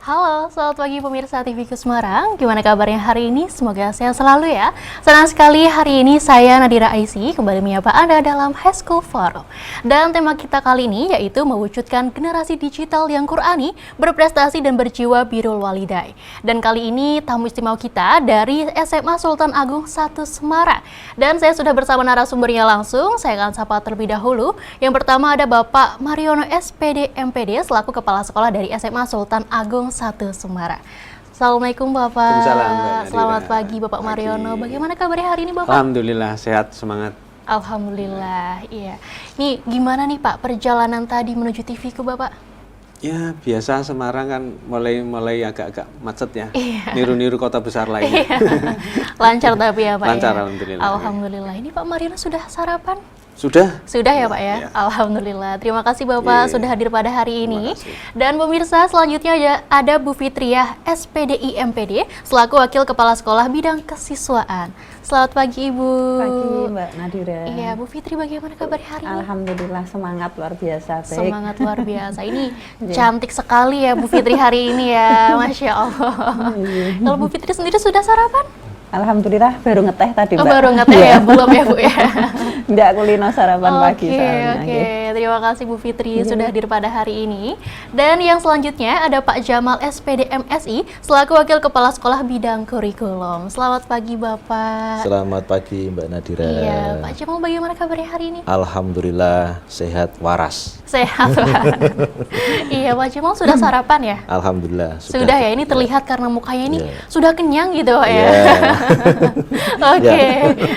Halo, selamat pagi pemirsa TVku Semarang. Gimana kabarnya hari ini? Semoga sehat selalu ya. Senang sekali hari ini saya Nadira Aisy kembali menyapa Anda dalam High School Forum. Dan tema kita kali ini yaitu mewujudkan generasi digital yang Qur'ani, berprestasi dan berjiwa birrul walidai. Dan kali ini tamu istimewa kita dari SMA Sultan Agung 1 Semarang. Dan saya sudah bersama narasumbernya langsung, saya akan sapa terlebih dahulu. Yang pertama ada Bapak Mariono SPD MPD selaku Kepala Sekolah dari SMA Sultan Agung 1 Semarang. Assalamualaikum Bapak. Selamat pagi Bapak Mariono. Bagaimana kabarnya hari ini Bapak? Alhamdulillah sehat, semangat. Alhamdulillah, iya. Nih gimana nih Pak perjalanan tadi menuju TV ku Bapak? Ya biasa Semarang kan mulai agak-agak macet ya. Iya. Niru-niru kota besar lainnya. Lancar tapi ya Pak. Lancar, ya? alhamdulillah. Alhamdulillah. Ini Pak Mariono sudah sarapan? Sudah? Sudah ya Pak ya? Ya. Alhamdulillah. Terima kasih Bapak sudah hadir pada hari ini. kasih. Dan pemirsa selanjutnya ada Bu Fitriah SPDI MPD selaku Wakil Kepala Sekolah Bidang Kesiswaan. Selamat pagi Ibu. Pagi Mbak Nadira. Iya Bu Fitri, bagaimana kabar hari ini? Alhamdulillah semangat luar biasa. Baik. Semangat luar biasa. Ini cantik sekali ya Bu Fitri hari ini ya. Masya Allah. Kalau Bu Fitri sendiri sudah sarapan? Alhamdulillah baru ngeteh tadi Oh, Mbak. baru ngeteh ya? Belum ya Bu ya? Enggak kulino sarapan pagi soalnya. Oke, terima kasih Bu Fitri sudah hadir pada hari ini. Dan yang selanjutnya ada Pak Jamal SPD MSI selaku Wakil Kepala Sekolah Bidang Kurikulum. Selamat pagi Bapak. Selamat pagi Mbak Nadira. Iya, Pak Jamal bagaimana kabarnya hari ini? Alhamdulillah sehat waras. Sehat Pak. Iya, Pak Jamal sudah sarapan ya? Alhamdulillah. Sudah ya, ini terlihat karena mukanya ini Iya. sudah kenyang gitu Pak ya. Iya. Oke,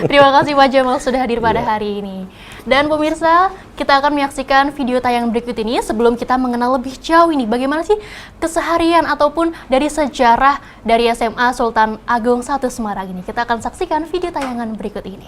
terima kasih Pak Jamal sudah hadir pada hari ini. Dan pemirsa, kita akan menyaksikan video tayangan berikut ini sebelum kita mengenal lebih jauh ini bagaimana sih keseharian ataupun dari sejarah dari SMA Sultan Agung 1 Semarang ini. Kita akan saksikan video tayangan berikut ini.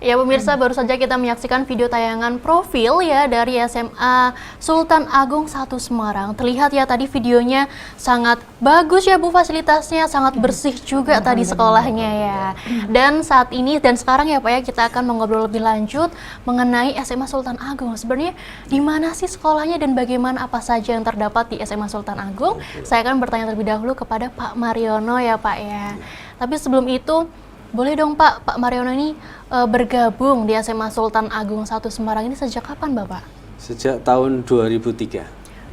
Ya pemirsa, baru saja kita menyaksikan video tayangan profil ya dari SMA Sultan Agung 1 Semarang. Terlihat ya tadi videonya sangat bagus ya Bu, fasilitasnya sangat bersih juga tadi sekolahnya ya. Dan saat ini dan sekarang ya Pak ya, kita akan mengobrol lebih lanjut mengenai SMA Sultan Agung. Sebenarnya di mana sih sekolahnya dan bagaimana apa saja yang terdapat di SMA Sultan Agung? Saya akan bertanya terlebih dahulu kepada Pak Mariono ya Pak ya. Tapi sebelum itu, boleh dong Pak Mariono ini bergabung di SMA Sultan Agung 1 Semarang ini sejak kapan Bapak? Sejak tahun 2003.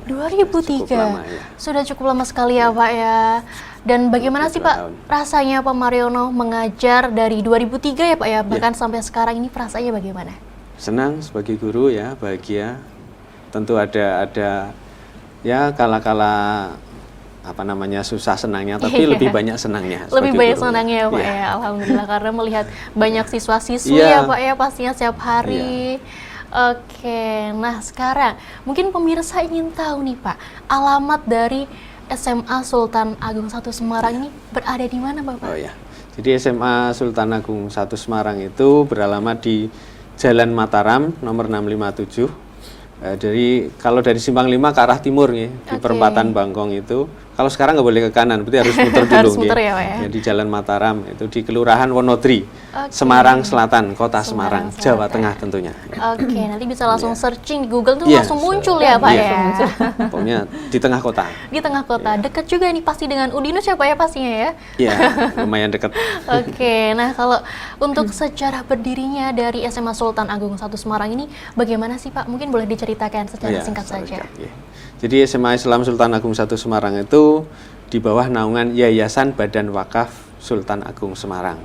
2003. Cukup lama, ya. Sudah cukup lama sekali ya Pak ya. Dan bagaimana sih Pak tahun. rasanya Pak Mariono mengajar dari 2003 ya Pak ya, bahkan sampai sekarang ini perasaannya bagaimana? Senang sebagai guru ya, bahagia. Tentu ada ya kala-kala apa namanya susah senangnya, tapi lebih banyak senangnya. Lebih sebagai banyak guru. senangnya ya Pak Iya. ya, alhamdulillah, karena melihat banyak siswa-siswi ya Iya. Pak ya pastinya setiap hari. Oke, nah sekarang mungkin pemirsa ingin tahu nih Pak, alamat dari SMA Sultan Agung 1 Semarang ini berada di mana Bapak? Oh ya, jadi SMA Sultan Agung 1 Semarang itu beralamat di Jalan Mataram nomor 657. Kalau dari Simpang 5 ke arah timur nih, di Oke. perempatan Bangkong itu. Kalau sekarang nggak boleh ke kanan, berarti harus muter dulu. Harus muter nggih. ya, Pak ya? Di Jalan Mataram itu di Kelurahan Wonodri, Oke. Semarang Selatan, Kota Semarang, Semarang Jawa Selatan. Tengah tentunya. Oke, nanti bisa langsung searching di Google tuh Iya, langsung muncul ya Pak Iya. ya. Pokoknya di tengah kota. Di tengah kota, dekat juga nih pasti dengan Udinus ya Pak ya pastinya ya. Iya, lumayan dekat. Oke, nah kalau untuk sejarah berdirinya dari SMA Sultan Agung 1 Semarang ini bagaimana sih Pak? Mungkin boleh diceritakan secara Iya, singkat secara saja. singkat, iya. Jadi SMA Islam Sultan Agung 1 Semarang itu di bawah naungan Yayasan Badan Wakaf Sultan Agung Semarang.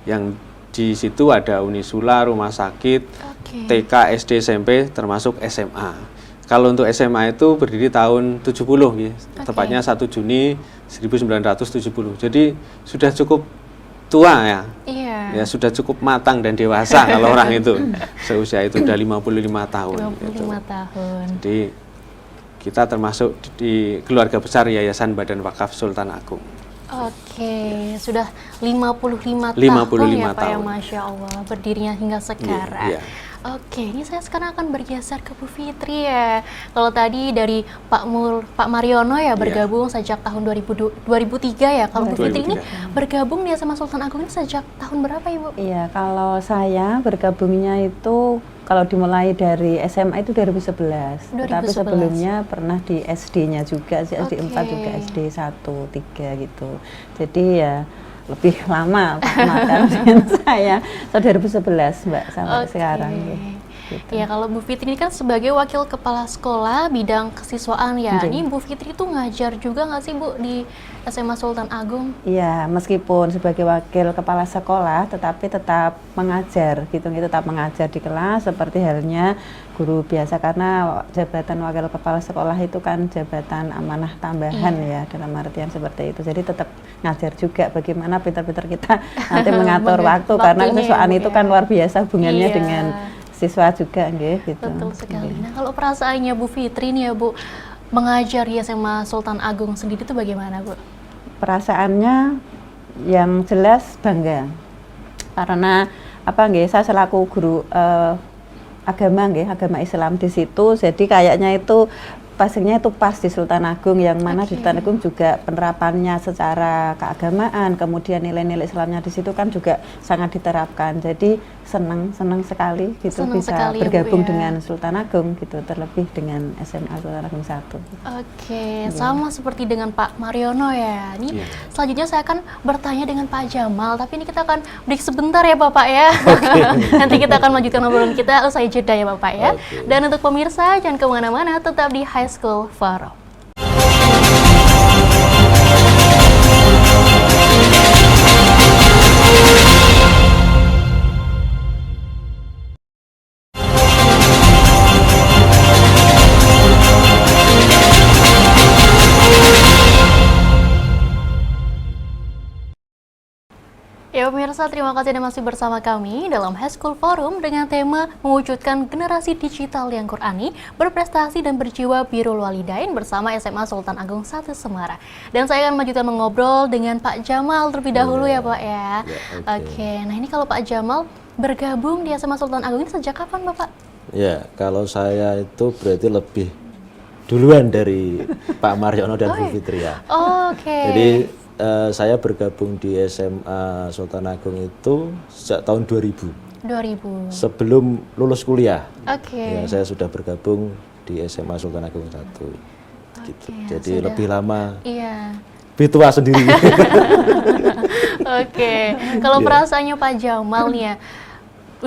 Yang di situ ada Unisula, rumah sakit, Oke. TK, SD, SMP, termasuk SMA. Kalau untuk SMA itu berdiri tahun 70, ya. Tepatnya 1 Juni 1970. Jadi sudah cukup tua ya. Iya. Ya sudah cukup matang dan dewasa kalau orang itu. Seusia itu udah 55 tahun. 55 gitu. tahun. Jadi kita termasuk di keluarga besar Yayasan Badan Wakaf Sultan Agung. Oke, sudah 55 tahun 55 ya Pak ya, tahun. Masya Allah, berdirinya hingga sekarang. Iya. Oke, ini saya sekarang akan bergeser ke Bu Fitri ya. Kalau tadi dari Pak Mariono ya bergabung sejak tahun 2003 ya. Kalau Bu Fitri ini 2003. bergabung di SMA Sultan Agung ini sejak tahun berapa Ibu? Iya, kalau saya bergabungnya itu kalau dimulai dari SMA itu 2011. Tetapi 2011. sebelumnya pernah di SD-nya juga, SD 4 Oke. juga SD 1, 3 gitu. Jadi ya lebih lama Pak makan dengan saya. So 2011 Mbak sampai Oke. sekarang gitu. Ya, kalau Bu Fitri ini kan sebagai wakil kepala sekolah bidang kesiswaan ya. Oke. Ini Bu Fitri itu ngajar juga nggak sih Bu di SMA Sultan Agung? Iya, meskipun sebagai wakil kepala sekolah, tetapi tetap mengajar, gitu, tetap mengajar di kelas seperti halnya guru biasa, karena jabatan wakil kepala sekolah itu kan jabatan amanah tambahan ya, dalam artian seperti itu. Jadi tetap ngajar juga bagaimana pintar-pintar kita nanti mengatur waktu, karena Waktunya ya, kesiswaan Bu, itu ya. kan luar biasa hubungannya Iya. dengan siswa juga, gitu. Betul sekali. Iya. Nah, kalau perasaannya Bu Fitri nih ya Bu, mengajar di SMA Sultan Agung sendiri itu bagaimana Bu? Perasaannya yang jelas bangga, karena saya selaku guru agama Islam di situ, jadi kayaknya itu pastinya itu pas di Sultan Agung, yang mana di Oke. Sultan Agung juga penerapannya secara keagamaan, kemudian nilai-nilai Islamnya di situ kan juga sangat diterapkan. Jadi senang sekali gitu Senang bisa sekali ya, Bu, bergabung ya. dengan Sultan Agung gitu, terlebih dengan SMA Sultan Agung 1. Oke, sama seperti dengan Pak Mariono ya. Ini Iya. selanjutnya saya akan bertanya dengan Pak Jamal, tapi ini kita akan break sebentar ya Bapak ya. Nanti kita akan melanjutkan obrolan kita usai jeda ya Bapak ya. Oke. Dan untuk pemirsa jangan kemana-mana, tetap di High School Forum. Ya pemirsa, terima kasih Anda masih bersama kami dalam High School Forum dengan tema mewujudkan generasi digital yang Qur'ani, berprestasi dan berjiwa birrul walidain bersama SMA Sultan Agung 1 Semarang. Dan saya akan melanjutkan mengobrol dengan Pak Jamal terlebih dahulu ya Pak ya. Oke, nah ini kalau Pak Jamal bergabung di SMA Sultan Agung ini sejak kapan Bapak? Ya, kalau saya itu berarti lebih duluan dari Pak Mariono dan Bu Fitri ya. Oke. Jadi saya bergabung di SMA Sultan Agung itu sejak tahun 2000. 2000. Sebelum lulus kuliah. Oke. Ya, saya sudah bergabung di SMA Sultan Agung 1. Gitu. Jadi sudah. lebih lama. Iya. Lebih tua sendiri. Oke. Kalau perasaannya Pak Jamal nih ya,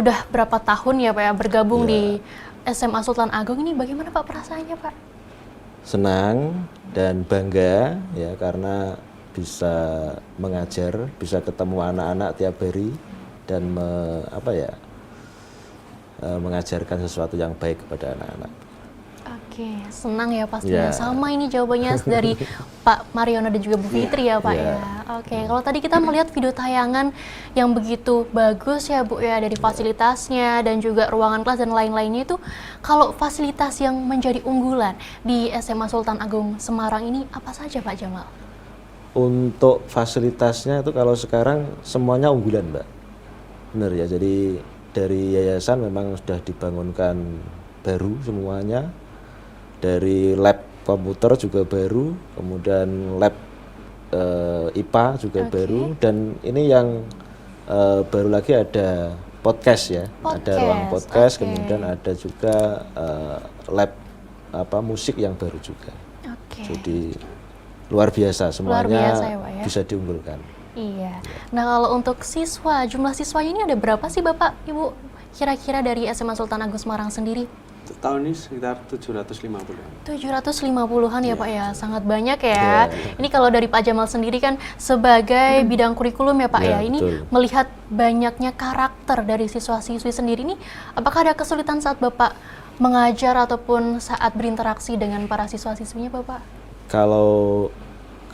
udah berapa tahun ya Pak ya bergabung di SMA Sultan Agung ini, bagaimana Pak perasaannya Pak? Senang dan bangga ya karena bisa mengajar, bisa ketemu anak-anak tiap hari dan mengajarkan sesuatu yang baik kepada anak-anak. Oke, senang ya pastinya. Ya. Sama ini jawabannya dari Pak Mariono dan juga Bu Fitri ya Pak ya. Oke, kalau tadi kita melihat video tayangan yang begitu bagus ya Bu ya, dari fasilitasnya dan juga ruangan kelas dan lain-lainnya itu, kalau fasilitas yang menjadi unggulan di SMA Sultan Agung Semarang ini apa saja Pak Jamal? Untuk fasilitasnya itu kalau sekarang semuanya unggulan Mbak. Benar ya, jadi dari yayasan memang sudah dibangunkan baru semuanya. Dari lab komputer juga baru, kemudian lab IPA juga baru, dan ini yang baru lagi ada podcast ya, ada ruang podcast, kemudian ada juga lab musik yang baru juga. Jadi luar biasa, semuanya biasa ya, Pak, ya? bisa diunggulkan. Iya. Nah kalau untuk siswa, jumlah siswanya ini ada berapa sih Bapak, Ibu? Kira-kira dari SMA Sultan Agung Semarang sendiri? Tahun ini sekitar 750. 750-an ya Pak ya, sangat banyak ya. Ini kalau dari Pak Jamal sendiri kan sebagai bidang kurikulum ya Pak ya, ini betul. melihat banyaknya karakter dari siswa-siswi sendiri ini, apakah ada kesulitan saat Bapak mengajar ataupun saat berinteraksi dengan para siswa-siswinya Bapak? Kalau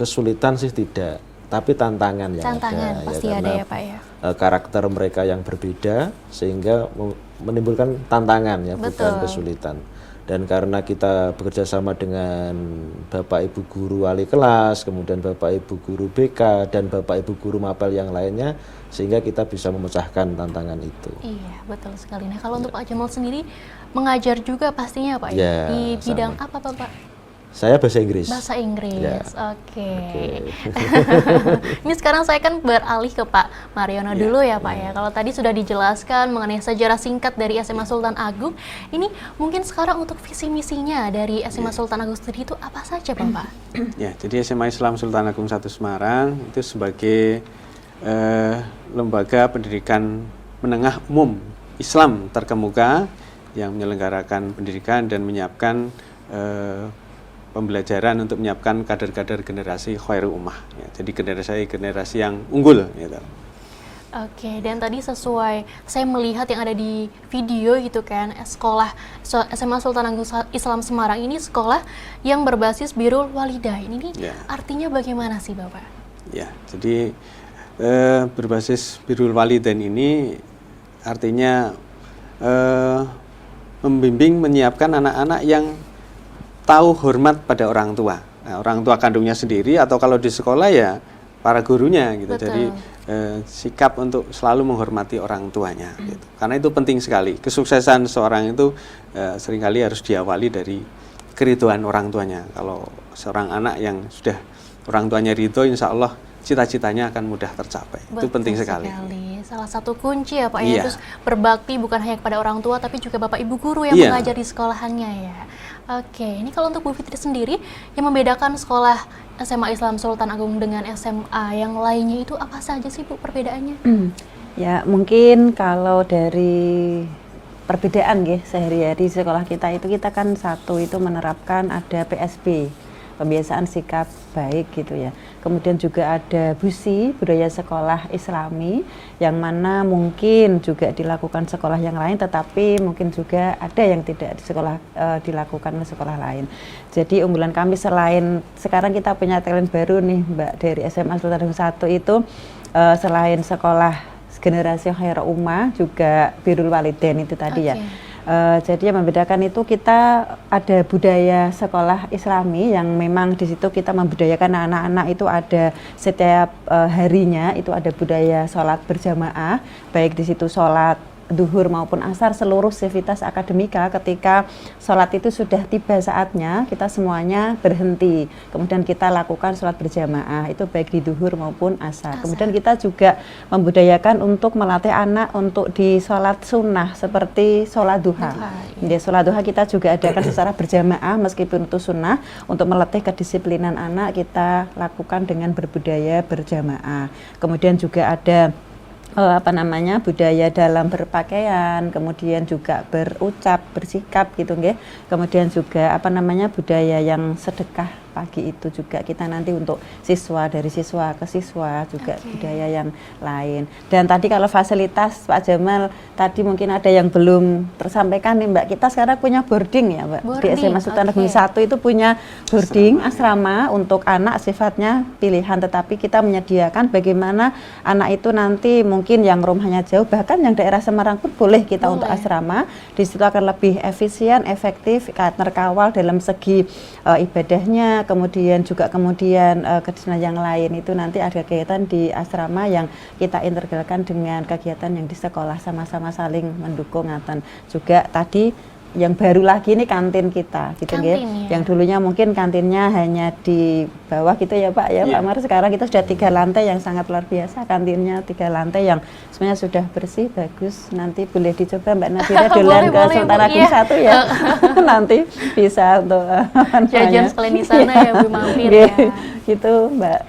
kesulitan sih tidak, tapi tantangan yang Tantangan ada. pasti ada ya Pak ya. Karakter mereka yang berbeda sehingga menimbulkan tantangan ya, bukan kesulitan. Dan karena kita bekerja sama dengan Bapak Ibu Guru Wali Kelas, kemudian Bapak Ibu Guru BK dan Bapak Ibu Guru Mapel yang lainnya, sehingga kita bisa memecahkan tantangan itu. Iya, betul sekali. Nah, kalau untuk Pak Jamal sendiri mengajar juga pastinya Pak ya, di bidang apa Pak? Saya bahasa Inggris. Bahasa Inggris, Ya. oke. Ini sekarang saya kan beralih ke Pak Mariono dulu ya Pak ya. Kalau tadi sudah dijelaskan mengenai sejarah singkat dari SMA Sultan Agung, ini mungkin sekarang untuk visi misinya dari SMA Sultan Agung sendiri itu apa saja Bapak? Ya, jadi SMA Islam Sultan Agung 1 Semarang itu sebagai lembaga pendidikan menengah umum Islam terkemuka yang menyelenggarakan pendidikan dan menyiapkan pembelajaran untuk menyiapkan kader-kader generasi khairul ummah. Ya, jadi generasi yang unggul. Gitu. Oke, dan tadi sesuai saya melihat yang ada di video gitu kan, sekolah SMA Sultan Agung Islam Semarang ini sekolah yang berbasis birrul walidain. Ini artinya bagaimana sih Bapak? Ya, jadi berbasis birrul walidain ini artinya membimbing, menyiapkan anak-anak yang tahu hormat pada orang tua. Nah, orang tua kandungnya sendiri atau kalau di sekolah ya para gurunya gitu. Betul. Jadi sikap untuk selalu menghormati orang tuanya gitu. Karena itu penting sekali. Kesuksesan seorang itu seringkali harus diawali dari keridhaan orang tuanya. Kalau seorang anak yang sudah orang tuanya ridho, insya Allah cita-citanya akan mudah tercapai. Itu penting sekali. Salah satu kunci ya Pak ya, terus berbakti bukan hanya kepada orang tua tapi juga Bapak Ibu guru yang mengajar di sekolahannya ya. Oke, ini kalau untuk Bu Fitri sendiri yang membedakan sekolah SMA Islam Sultan Agung dengan SMA yang lainnya itu apa saja sih Bu perbedaannya? Ya mungkin kalau dari perbedaan ya sehari-hari sekolah kita itu, kita kan satu itu menerapkan ada PSB, pembiasaan sikap baik gitu ya. Kemudian juga ada BUSI, budaya sekolah Islami, yang mana mungkin juga dilakukan sekolah yang lain, tetapi mungkin juga ada yang tidak di sekolah dilakukan oleh sekolah lain. Jadi unggulan kami selain sekarang kita punya talent baru nih Mbak dari SMA Sultan Agung 1 itu selain sekolah generasi khairul ummah juga birrul walidain itu tadi ya. Jadi yang membedakan itu kita ada budaya sekolah Islami yang memang di situ kita membudayakan anak-anak itu ada setiap harinya itu ada budaya sholat berjamaah, baik di situ sholat duhur maupun asar, seluruh sivitas akademika ketika sholat itu sudah tiba saatnya kita semuanya berhenti, kemudian kita lakukan sholat berjamaah itu baik di duhur maupun asar. Kemudian kita juga membudayakan untuk melatih anak untuk di sholat sunnah seperti sholat duha. Di sholat duha kita juga adakan secara berjamaah meskipun itu sunnah, untuk melatih kedisiplinan anak kita lakukan dengan berbudaya berjamaah. Kemudian juga ada budaya dalam berpakaian, kemudian juga berucap, bersikap gitu nggih. Kemudian juga budaya yang sedekah pagi itu juga kita nanti untuk siswa, dari siswa ke siswa juga budaya yang lain. Dan tadi kalau fasilitas Pak Jamal tadi mungkin ada yang belum tersampaikan nih Mbak, kita sekarang punya boarding ya Mbak, di SMA Sultan Agung 1 itu punya boarding asrama untuk anak, sifatnya pilihan, tetapi kita menyediakan bagaimana anak itu nanti mungkin yang rumahnya jauh, bahkan yang daerah Semarang pun boleh kita untuk asrama. Di situ akan lebih efisien, efektif, terkawal dalam segi ibadahnya, kemudian kegiatan yang lain itu nanti ada kegiatan di asrama yang kita integralkan dengan kegiatan yang di sekolah, sama-sama saling mendukung. Juga tadi yang baru lagi ini kantin kita gitu ya. Yang dulunya mungkin kantinnya hanya di bawah gitu ya Pak ya, Pak Mar, sekarang kita sudah 3 lantai yang sangat luar biasa, kantinnya 3 lantai yang sebenarnya sudah bersih, bagus. Nanti boleh dicoba Mbak Nadira duluan ke Sultan Agung 1 ya. Nanti bisa untuk jajan sekalian di sana ya Bu, mampir ya. Gitu Mbak.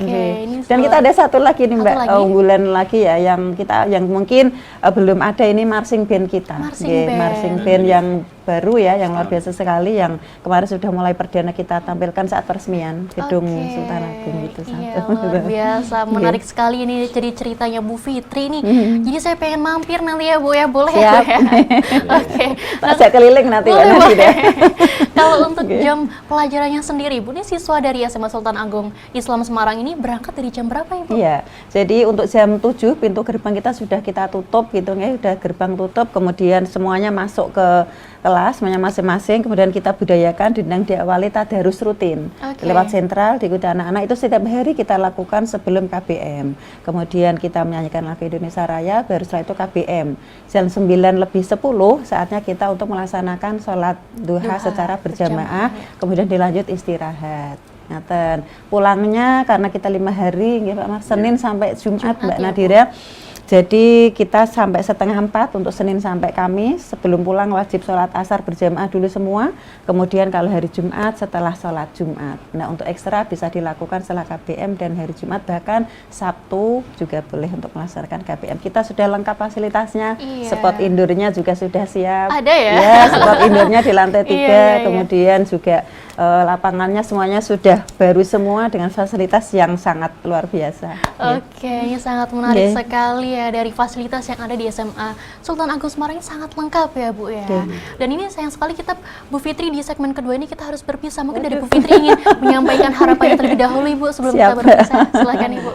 Ini dan kita ada satu lagi nih Mbak, unggulan lagi ya yang mungkin belum ada, ini marching band kita. Marching band yang baru ya, yang luar biasa sekali, yang kemarin sudah mulai perdana kita tampilkan saat peresmian gedung Sultan Agung gitu. Luar biasa, menarik sekali ini jadi ceritanya Bu Fitri nih. Jadi saya pengen mampir nanti ya Bu ya, boleh ya Bu ya? Ajak keliling nanti ya. Kalau untuk jam pelajarannya sendiri Bu, ini siswa dari SMA Sultan Agung Islam Semarang ini berangkat dari jam berapa Ibu? Iya, jadi untuk jam 7 pintu gerbang kita sudah kita tutup gitu ya, sudah gerbang tutup, kemudian semuanya masuk ke kelas semuanya masing-masing, kemudian kita budayakan dindang diawali tadarus rutin lewat sentral diikuti anak-anak, itu setiap hari kita lakukan sebelum KBM, kemudian kita menyanyikan lagu Indonesia Raya, baru setelah itu KBM jam 9:10 saatnya kita untuk melaksanakan sholat duha secara berjamaah, kemudian dilanjut istirahat. Pulangnya karena kita 5 hari ya Pak Mar, Senin sampai Jumat Mbak Nadira. Jadi kita sampai 3:30 untuk Senin sampai Kamis. Sebelum pulang wajib sholat asar berjamaah dulu semua. Kemudian kalau hari Jumat setelah sholat Jumat. Nah untuk ekstra bisa dilakukan setelah KBM dan hari Jumat, bahkan Sabtu juga boleh untuk melaksanakan KBM. Kita sudah lengkap fasilitasnya. Spot indoornya juga sudah siap. Ada ya? Ya, spot indoornya di lantai 3. Kemudian juga lapangannya semuanya sudah baru semua dengan fasilitas yang sangat luar biasa. Ini sangat menarik sekali ya, dari fasilitas yang ada di SMA Sultan Agung Semarang ini sangat lengkap ya Bu ya. Dan ini sayang sekali kita Bu Fitri di segmen kedua ini kita harus berpisah. Mungkin dari Bu Fitri ingin menyampaikan harapannya terlebih dahulu Ibu sebelum kita berpisah. Silakan Ibu.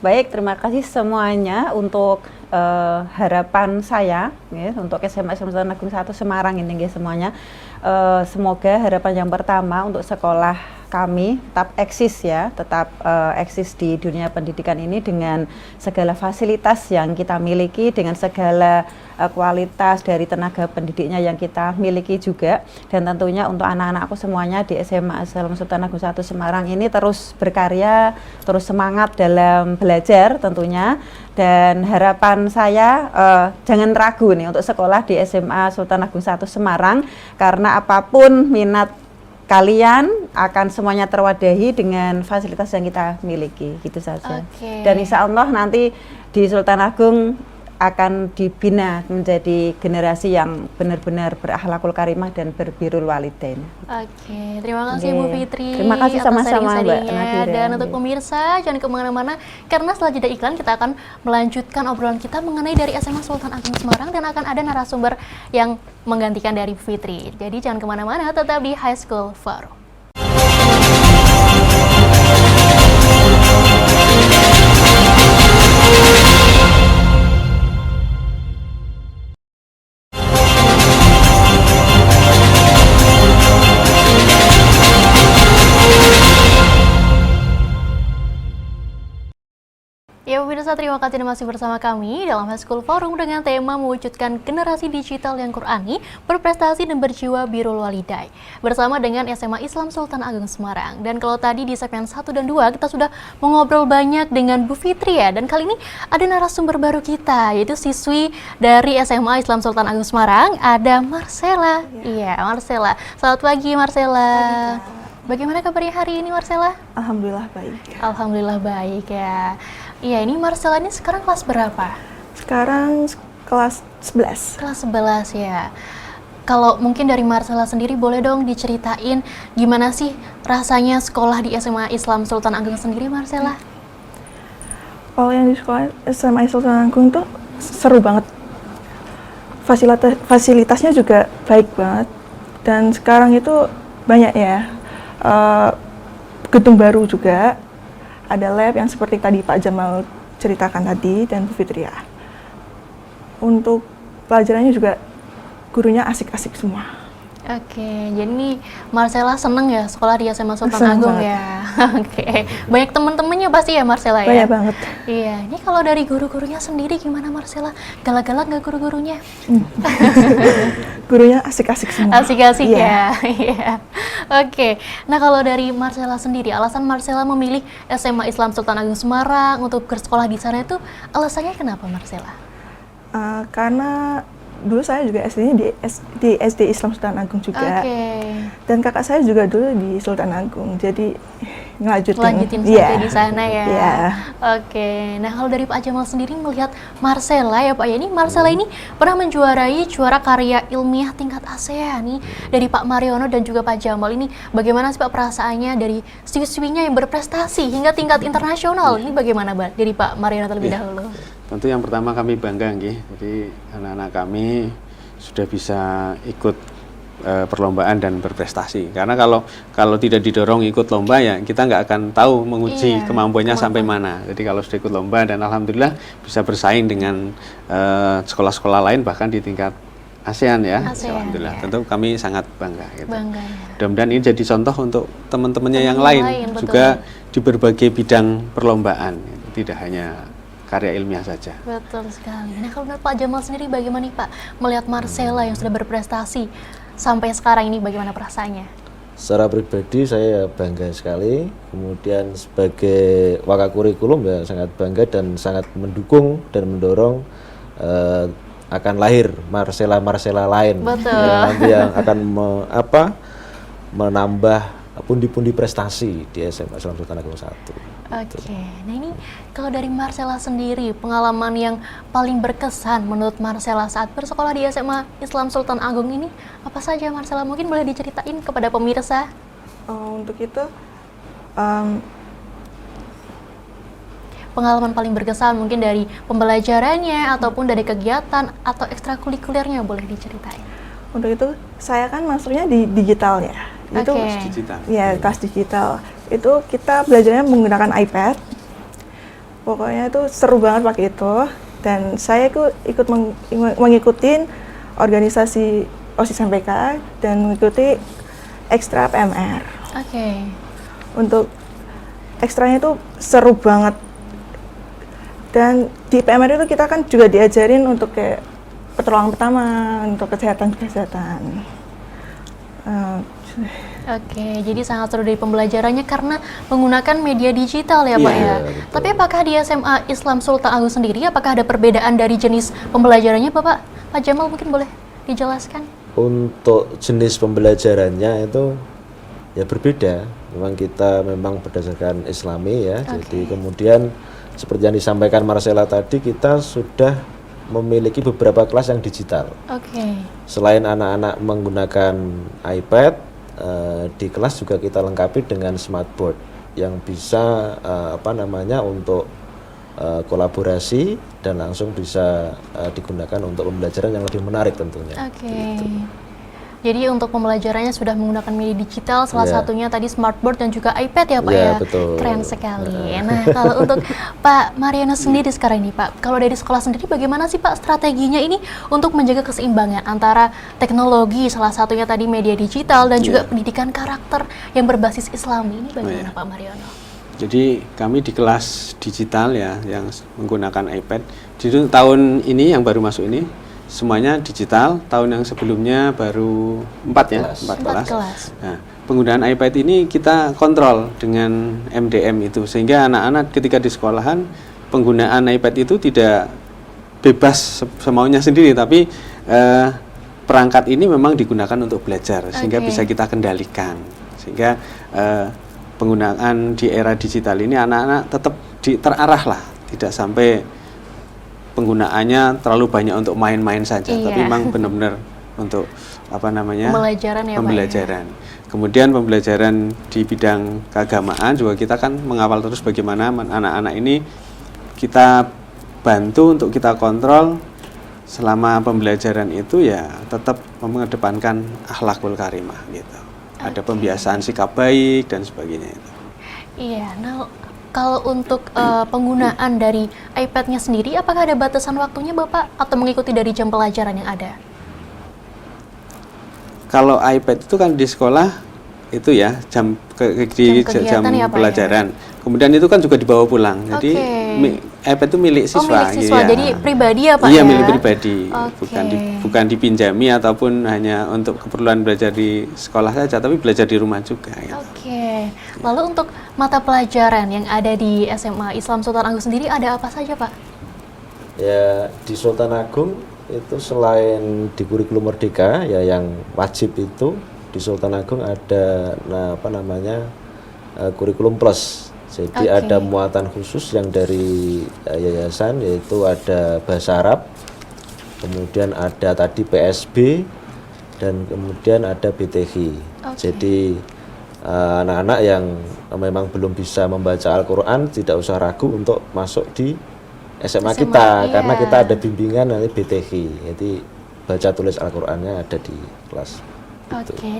Baik, terima kasih semuanya untuk harapan saya ya, untuk SMA Sultan Agung 1 Semarang ini ya, semuanya. Semoga harapan yang pertama untuk sekolah kami tetap eksis ya, tetap eksis di dunia pendidikan ini dengan segala fasilitas yang kita miliki, dengan segala kualitas dari tenaga pendidiknya yang kita miliki juga, dan tentunya untuk anak-anakku semuanya di SMA Sultan Agung 1 Semarang ini terus berkarya, terus semangat dalam belajar tentunya, dan harapan saya jangan ragu nih untuk sekolah di SMA Sultan Agung 1 Semarang, karena apapun minat kalian akan semuanya terwadahi dengan fasilitas yang kita miliki, gitu saja. Dan insya Allah nanti di Sultan Agung akan dibina menjadi generasi yang benar-benar berakhlakul karimah dan berbirrul walidain. Terima kasih Bu Fitri. Terima kasih sama-sama Mbak Nadira. Dan untuk pemirsa jangan kemana-mana, karena setelah jeda iklan kita akan melanjutkan obrolan kita mengenai dari SMA Sultan Agung Semarang, dan akan ada narasumber yang menggantikan dari Bu Fitri. Jadi jangan kemana-mana, tetap di High School Forum. Ya pemirsa, terima kasih Anda masih bersama kami dalam High School Forum dengan tema mewujudkan generasi digital yang Qurani, berprestasi dan berjiwa birrul walidai. Bersama dengan SMA Islam Sultan Agung Semarang. Dan kalau tadi di segmen 1 dan 2 kita sudah mengobrol banyak dengan Bu Fitri ya. Dan kali ini ada narasumber baru kita, yaitu siswi dari SMA Islam Sultan Agung Semarang, ada Marcella. Iya, Marcella. Selamat pagi Marcella. Bagaimana kabarnya hari ini Marcella? Alhamdulillah baik. Alhamdulillah baik ya. Iya, ini Marcella ini sekarang kelas berapa? Sekarang kelas 11. Kelas 11 ya. Kalau mungkin dari Marcella sendiri boleh dong diceritain gimana sih rasanya sekolah di SMA Islam Sultan Agung sendiri, Marcella? Kalau yang di sekolah SMA Sultan Agung tuh seru banget. Fasilitasnya juga baik banget. Dan sekarang itu banyak ya. Gedung baru juga. Ada lab yang seperti tadi Pak Jamal ceritakan tadi dan Bu Fitria. Untuk pelajarannya juga gurunya asik-asik semua. Oke, jadi Marcella seneng ya sekolah di SMA Sultan Seneng Agung banget. ya. Oke, banyak temen-temennya pasti ya Marcella ya? Banyak banget. Iya, ini kalau dari guru-gurunya sendiri gimana Marcella? Galak-galak nggak guru-gurunya? Gurunya asik-asik semua. Asik-asik Iya. ya. Iya. Oke. Nah, kalau dari Marcella sendiri, alasan Marcella memilih SMA Islam Sultan Agung Semarang untuk bersekolah di sana itu alasannya kenapa Marcella? Karena dulu saya juga SD-nya di SD Islam Sultan Agung juga. Oke. Dan kakak saya juga dulu di Sultan Agung. Jadi Lanjutin Iya. saja di sana ya. Iya. Oke. Nah, kalau dari Pak Jamal sendiri melihat Marcella ya Pak, ya ini Marcella ini pernah menjuarai juara karya ilmiah tingkat ASEAN nih dari Pak Mariono dan juga Pak Jamal. Ini bagaimana sih Pak perasaannya dari siswinya yang berprestasi hingga tingkat internasional? Ini bagaimana Pak dari Pak Mariono terlebih dahulu? Tentu yang pertama kami bangga nggih. Jadi anak-anak kami sudah bisa ikut perlombaan dan berprestasi. Karena kalau tidak didorong ikut lomba ya kita nggak akan tahu menguji Iya, kemampuannya sampai mana. Jadi kalau sudah ikut lomba dan alhamdulillah bisa bersaing dengan sekolah-sekolah lain bahkan di tingkat ASEAN ya. ASEAN, Alhamdulillah. ya. Tentu kami sangat bangga gitu. Bangga ya. Mudah-mudahan ini jadi contoh untuk teman-temannya yang Teman-teman lain, lain, betul. juga di berbagai bidang perlombaan, tidak hanya karya ilmiah saja. Betul sekali. Nah, kalau menurut Pak Jamal sendiri bagaimana nih Pak melihat Marcella yang sudah berprestasi sampai sekarang ini, bagaimana perasaannya? Secara pribadi saya bangga sekali, kemudian sebagai wakakurikulum ya sangat bangga dan sangat mendukung dan mendorong akan lahir Marcella lain. Betul. Yang nanti yang akan menambah pundi-pundi prestasi di SMA Islam Sultan Agung 1. Oke, nah ini kalau dari Marcella sendiri, pengalaman yang paling berkesan menurut Marcella saat bersekolah di SMA Islam Sultan Agung ini, apa saja Marcella? Mungkin boleh diceritain kepada pemirsa? Untuk itu Pengalaman paling berkesan mungkin dari pembelajarannya, ataupun dari kegiatan, atau ekstrakurikulernya boleh diceritain? untuk itu saya kan masuknya di digital ya. Itu Oke. Digital. ya kelas digital. Itu kita belajarnya menggunakan iPad. Pokoknya itu seru banget pakai itu. Dan saya ikut mengikuti organisasi OSIS MPK dan mengikuti ekstra PMR. Oke. Untuk ekstranya itu seru banget. Dan di PMR itu kita kan juga diajarin untuk kayak pertolongan pertama, untuk kesehatan. Oke, jadi sangat seru dari pembelajarannya karena menggunakan media digital ya Pak Iya, ya. betul. Tapi apakah di SMA Islam Sultan Agung sendiri, apakah ada perbedaan dari jenis pembelajarannya Bapak? Pak Jamal mungkin boleh dijelaskan? Untuk jenis pembelajarannya itu ya berbeda. Memang kita berdasarkan Islami ya. Jadi kemudian seperti yang disampaikan Marcella tadi, kita sudah memiliki beberapa kelas yang digital. Oke. Selain anak-anak menggunakan iPad, di kelas juga kita lengkapi dengan smartboard yang bisa untuk kolaborasi dan langsung bisa digunakan untuk pembelajaran yang lebih menarik tentunya. Oke. Jadi untuk pembelajarannya sudah menggunakan media digital, salah Iya. satunya tadi smartboard dan juga iPad ya Pak Iya, ya. betul. Keren sekali. Nah, kalau untuk Pak Mariono sendiri sekarang ini Pak, kalau dari sekolah sendiri bagaimana sih Pak strateginya ini untuk menjaga keseimbangan antara teknologi, salah satunya tadi media digital dan juga pendidikan karakter yang berbasis Islami ini bagaimana Pak Mariono? Jadi kami di kelas digital ya yang menggunakan iPad. Di tahun ini yang baru masuk ini semuanya digital. Tahun yang sebelumnya baru 4 ya, 4 kelas. Nah, penggunaan iPad ini kita kontrol dengan MDM itu sehingga anak-anak ketika di sekolahan penggunaan iPad itu tidak bebas semaunya sendiri, tapi perangkat ini memang digunakan untuk belajar sehingga bisa kita kendalikan, sehingga penggunaan di era digital ini anak-anak tetap terarah lah, tidak sampai penggunaannya terlalu banyak untuk main-main saja, tapi memang benar-benar untuk pembelajaran ya, pembelajaran. Kemudian pembelajaran di bidang keagamaan juga kita kan mengawal terus bagaimana anak-anak ini kita bantu untuk kita kontrol selama pembelajaran itu ya tetap mengedepankan akhlakul karimah gitu. Ada pembiasaan sikap baik dan sebagainya itu. Iya, nah kalau untuk penggunaan dari iPad-nya sendiri, apakah ada batasan waktunya Bapak atau mengikuti dari jam pelajaran yang ada? Kalau iPad itu kan di sekolah itu ya jam pelajaran. Kemudian itu kan juga dibawa pulang. Jadi iPad itu milik siswa. Milik siswa. Jadi pribadi ya Pak iya, ya? milik pribadi. Bukan dipinjami ataupun hanya untuk keperluan belajar di sekolah saja, tapi belajar di rumah juga. Ya. Lalu untuk mata pelajaran yang ada di SMA Islam Sultan Agung sendiri ada apa saja Pak? Ya, di Sultan Agung itu selain di kurikulum Merdeka ya yang wajib itu di Sultan Agung ada kurikulum plus. Jadi ada muatan khusus yang dari yayasan, yaitu ada bahasa Arab, kemudian ada tadi PSB, dan kemudian ada BTG. Jadi anak-anak yang memang belum bisa membaca Al-Quran tidak usah ragu untuk masuk di SMA kita, karena kita ada bimbingan nanti BTG. Jadi baca tulis Al-Qurannya ada di kelas.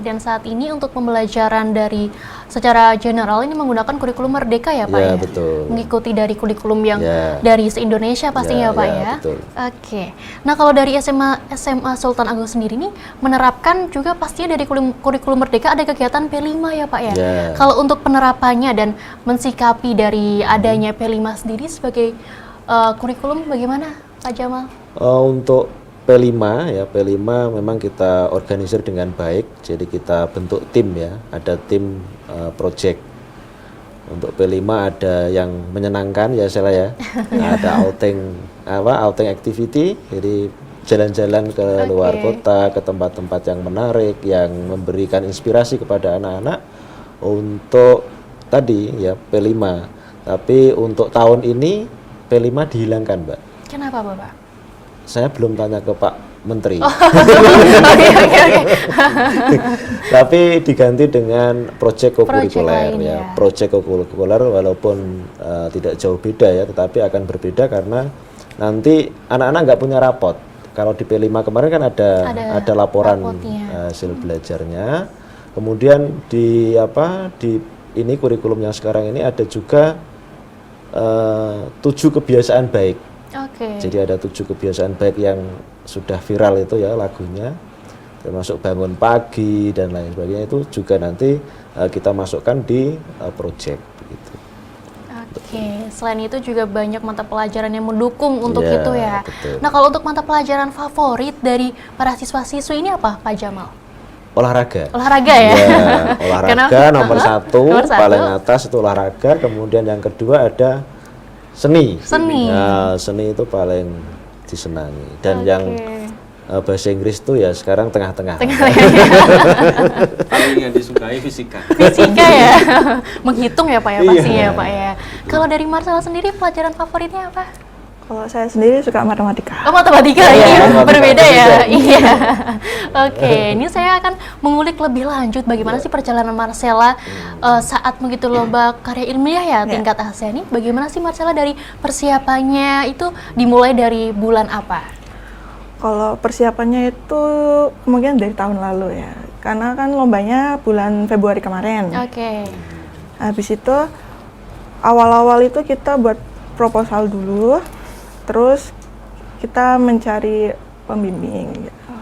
Dan saat ini untuk pembelajaran dari secara general ini menggunakan kurikulum Merdeka ya Pak ya? Betul. Mengikuti dari kurikulum yang dari se-Indonesia pastinya Pak ya? Betul. Nah kalau dari SMA Sultan Agung sendiri ini menerapkan juga pastinya dari kurikulum Merdeka ada kegiatan P5 ya Pak ya? Kalau untuk penerapannya dan mensikapi dari adanya P5 sendiri sebagai kurikulum bagaimana Pak Jamal? Untuk P5 ya, P5 memang kita organisir dengan baik, jadi kita bentuk tim ya, ada tim project. Untuk P5 ada yang menyenangkan ya Sela ya, ada outing activity, jadi jalan-jalan ke luar kota, ke tempat-tempat yang menarik, yang memberikan inspirasi kepada anak-anak untuk tadi ya P5. Tapi untuk tahun ini P5 dihilangkan Mbak. Kenapa Bapak? Saya belum tanya ke Pak Menteri. Tapi diganti dengan proyek kokurikuler ya. Proyek kokurikuler walaupun tidak jauh beda ya, tetapi akan berbeda karena nanti anak-anak nggak punya rapot. Kalau di P5 kemarin kan ada laporan hasil belajarnya. Kemudian di ini kurikulum yang sekarang ini ada juga 7 kebiasaan baik. Jadi ada 7 kebiasaan baik yang sudah viral itu ya lagunya, termasuk bangun pagi dan lain sebagainya, itu juga nanti kita masukkan di project gitu. Selain itu juga banyak mata pelajaran yang mendukung untuk itu ya. Betul. Nah kalau untuk mata pelajaran favorit dari para siswa-siswi ini apa Pak Jamal? Olahraga. Olahraga ya? Olahraga nomor satu, paling atas itu olahraga, kemudian yang kedua ada seni. Nah, seni itu paling disenangi. Dan yang bahasa Inggris itu ya sekarang tengah-tengah. Paling yang disukai fisika. Fisika ya, menghitung ya Pak ya pastinya ya Pak ya. Kalau dari Marcella sendiri pelajaran favoritnya apa? Kalau saya sendiri suka matematika. Oh matematika ini berbeda ya. Iya. Ini saya akan mengulik lebih lanjut bagaimana sih perjalanan Marcella saat begitu lomba karya ilmiah ya tingkat ASEAN ini. Bagaimana sih Marcella dari persiapannya itu dimulai dari bulan apa? Kalau persiapannya itu kemungkinan dari tahun lalu ya. Karena kan lombanya bulan Februari kemarin. Habis itu awal-awal itu kita buat proposal dulu. Terus kita mencari pembimbing gitu.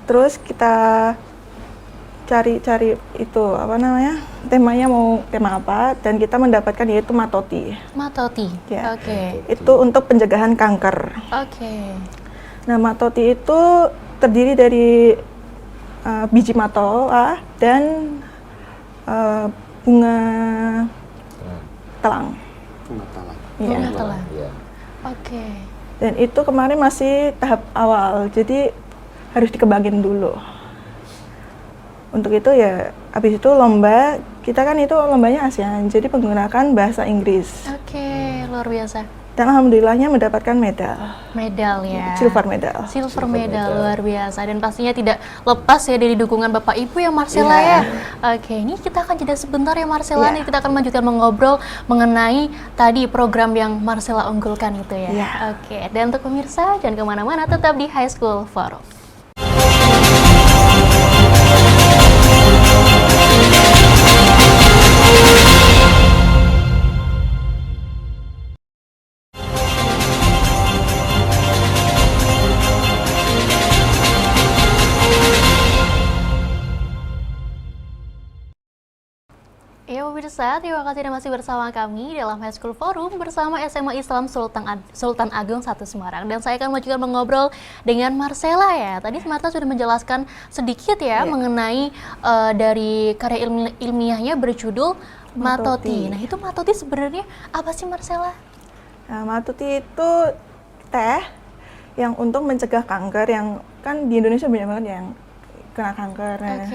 Terus kita cari itu apa namanya, temanya mau tema apa, dan kita mendapatkan yaitu Matoti. Matoti. Ya. Oke. Itu untuk pencegahan kanker. Oke. Nah, Matoti itu terdiri dari biji matoa dan bunga telang. Pengetahuan. Iya. Bunga telang. Iya. Oke. Dan itu kemarin masih tahap awal, jadi harus dikembangin dulu. Untuk itu ya, habis itu lomba, kita kan itu lombanya ASEAN, jadi menggunakan bahasa Inggris. Oke, luar biasa. Dan alhamdulillahnya mendapatkan medal, Medal ya. silver medal. Silver medal luar biasa, dan pastinya tidak lepas ya dari dukungan Bapak Ibu ya Marcella ya. Oke, ini kita akan jeda sebentar ya Marcella, nih kita akan melanjutkan mengobrol mengenai tadi program yang Marcella unggulkan itu ya. Iya. Oke, dan untuk pemirsa jangan kemana-mana, tetap di High School Forum. Ya pemirsa, terima kasih Anda masih bersama kami dalam High School Forum bersama SMA Islam Sultan Agung 1 Semarang. Dan saya akan melanjutkan mengobrol dengan Marcella ya. Tadi Marcella sudah menjelaskan sedikit ya mengenai dari karya ilmiahnya berjudul Matoti. Nah itu Matoti sebenarnya apa sih Marcella? Nah, Matoti itu teh yang untuk mencegah kanker, yang kan di Indonesia banyak banget yang kena kanker. Nah,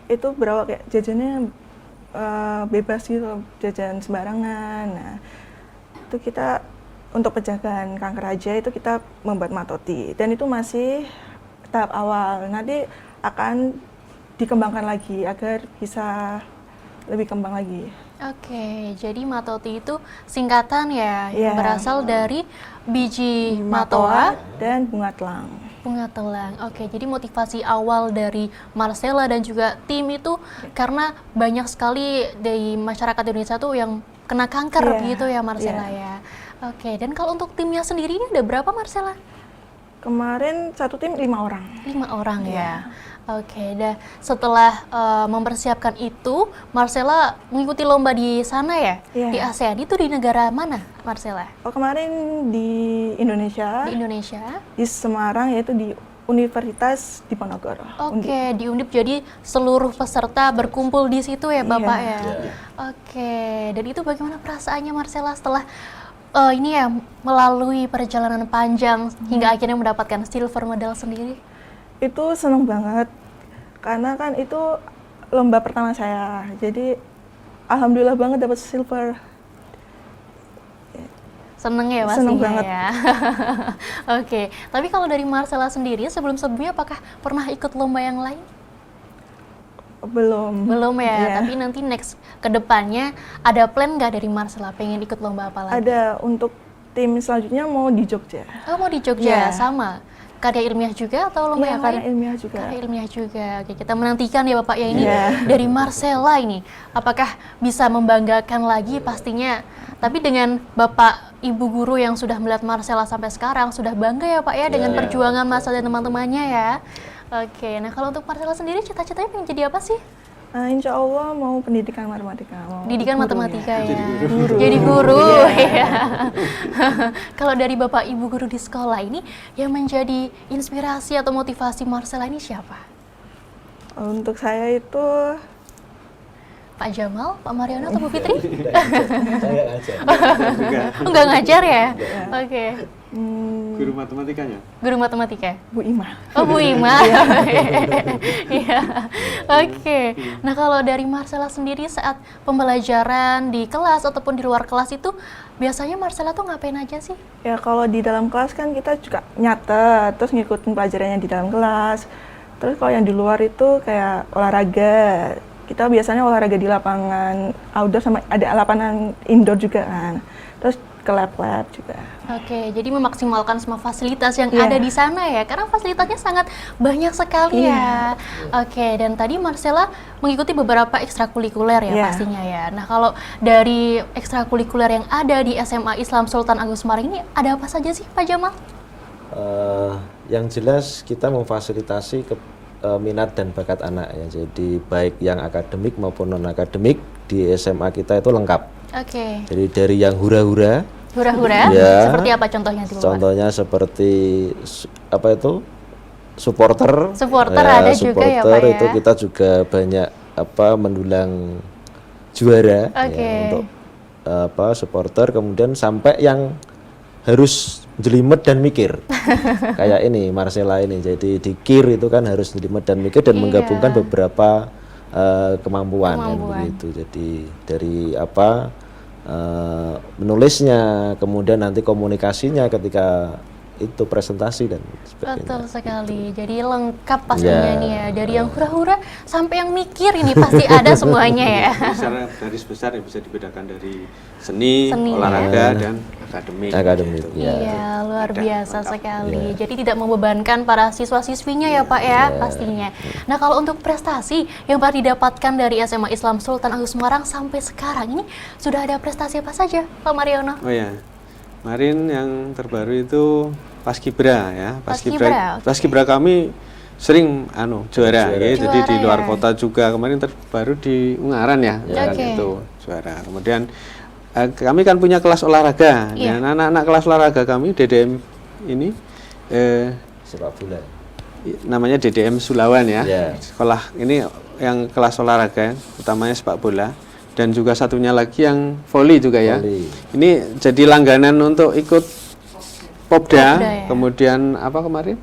itu berawal kayak jajannya bebas gitu, jajan sembarangan. Nah, itu kita untuk pencegahan kanker aja itu kita membuat Matoti, dan itu masih tahap awal. Nanti akan dikembangkan lagi agar bisa lebih kembang lagi. Oke, jadi Matoti itu singkatan ya, Iya. berasal dari biji matoa dan bunga telang. Bunga telang. Oke, jadi motivasi awal dari Marcella dan juga tim itu karena banyak sekali dari masyarakat Indonesia tuh yang kena kanker gitu ya Marcella ya. Oke, dan kalau untuk timnya sendiri ini ada berapa Marcella? Kemarin satu tim 5 orang. 5 orang ya. Oke, setelah mempersiapkan itu, Marcella mengikuti lomba di sana ya? Iya. Di ASEAN itu di negara mana Marcella? Oh, kemarin di Indonesia. Di Indonesia. Di Semarang, yaitu di Universitas Diponegoro. Oke, di Undip, jadi seluruh peserta berkumpul di situ ya Bapak ya? Oke, dan itu bagaimana perasaannya Marcella setelah ini ya melalui perjalanan panjang hingga akhirnya mendapatkan silver medal sendiri? Itu seneng banget, karena kan itu lomba pertama saya, jadi alhamdulillah banget dapat silver. Seneng ya pastinya. Seneng banget. Ya. Oke, tapi kalau dari Marcella sendiri sebelum-sebelumnya apakah pernah ikut lomba yang lain? Belum ya, tapi nanti next ke depannya ada plan nggak dari Marcella pengen ikut lomba apa lagi? Ada, untuk tim selanjutnya mau di Jogja. Oh, mau di Jogja, sama? Karya ilmiah juga atau lomba yang karya lain? ilmiah juga. Karya ilmiah juga. Oke, kita menantikan ya Bapak ya ini dari Marcella ini. Apakah bisa membanggakan lagi pastinya. Tapi dengan Bapak Ibu guru yang sudah melihat Marcella sampai sekarang, sudah bangga ya Pak ya dengan perjuangan Marcella dan teman-temannya ya. Oke, nah kalau untuk Marcella sendiri cita-citanya pengen jadi apa sih? Insya Allah mau pendidikan matematika. Pendidikan guru matematika ya. Guru. Jadi guru. Ya. Kalau dari Bapak Ibu guru di sekolah ini yang menjadi inspirasi atau motivasi Marcella ini siapa? Untuk saya itu Pak Jamal, Pak Mariono atau Bu Fitri? Saya ngajar. Enggak ngajar ya? Oke. Guru matematikanya? Guru matematika? Bu Ima. Oh, Bu Ima. Iya. Oke. Nah, kalau dari Marcella sendiri saat pembelajaran di kelas ataupun di luar kelas itu biasanya Marcella tuh ngapain aja sih? Ya, kalau di dalam kelas kan kita juga nyatet, terus ngikutin pelajarannya di dalam kelas. Terus kalau yang di luar itu kayak olahraga. Kita biasanya olahraga di lapangan outdoor, sama ada lapangan indoor juga kan. Terus ke lab-lab juga. Oke, jadi memaksimalkan semua fasilitas yang ada di sana ya, karena fasilitasnya sangat banyak sekali ya. Oke, dan tadi Marcella mengikuti beberapa ekstrakurikuler ya pastinya ya. Nah, kalau dari ekstrakurikuler yang ada di SMA Islam Sultan Agung Semarang ini ada apa saja sih Pak Jamal? Yang jelas kita memfasilitasi minat dan bakat anak ya. Jadi baik yang akademik maupun non akademik di SMA kita itu lengkap. Oke. Jadi dari yang hura-hura, Hura-hura. Ya. Seperti apa contohnya nanti Bapak? contohnya seperti apa itu supporter. Supporter ada juga ya, Pak, ya? Itu kita juga banyak mendulang juara Oke. ya, untuk supporter, kemudian sampai yang harus jelimet dan mikir kayak ini Marcella ini, jadi di KIR itu kan harus jelimet dan mikir dan Iya. menggabungkan beberapa kemampuan kan Kemampuan. begitu. Jadi dari menulisnya, kemudian nanti komunikasinya ketika itu presentasi dan sebagainya. Betul sekali. Jadi lengkap pastinya Ya. nih ya. Dari yang hura-hura sampai yang mikir ini pasti ada semuanya ya. Secara garis besar yang bisa dibedakan dari seni, Seni, olahraga, ya. dan akademik. Akademik, gitu. ya. Iya, luar Ada, biasa lengkap. sekali. Jadi tidak membebankan para siswa-siswinya ya Pak ya, pastinya. Nah kalau untuk prestasi yang Pak didapatkan dari SMA Islam Sultan Agung Semarang sampai sekarang ini sudah ada prestasi apa saja Pak Mariono? Oh ya, kemarin yang terbaru itu Paskibra ya. Paskibra, oke. Paskibra kami sering juara, ya. Jadi di Juara, luar ya. kota juga kemarin terbaru di Ungaran ya, Ungaran Oke. itu juara. Kemudian kami kan punya kelas olahraga. Iya. Dan anak-anak kelas olahraga kami DDM ini Sepak bola. namanya DDM Sulawan ya. Iya. Sekolah ini yang kelas olahraga, utamanya sepak bola. Dan juga satunya lagi yang voli juga ya. Voli. Ini jadi langganan untuk ikut Popda, Popda, ya. kemudian apa kemarin?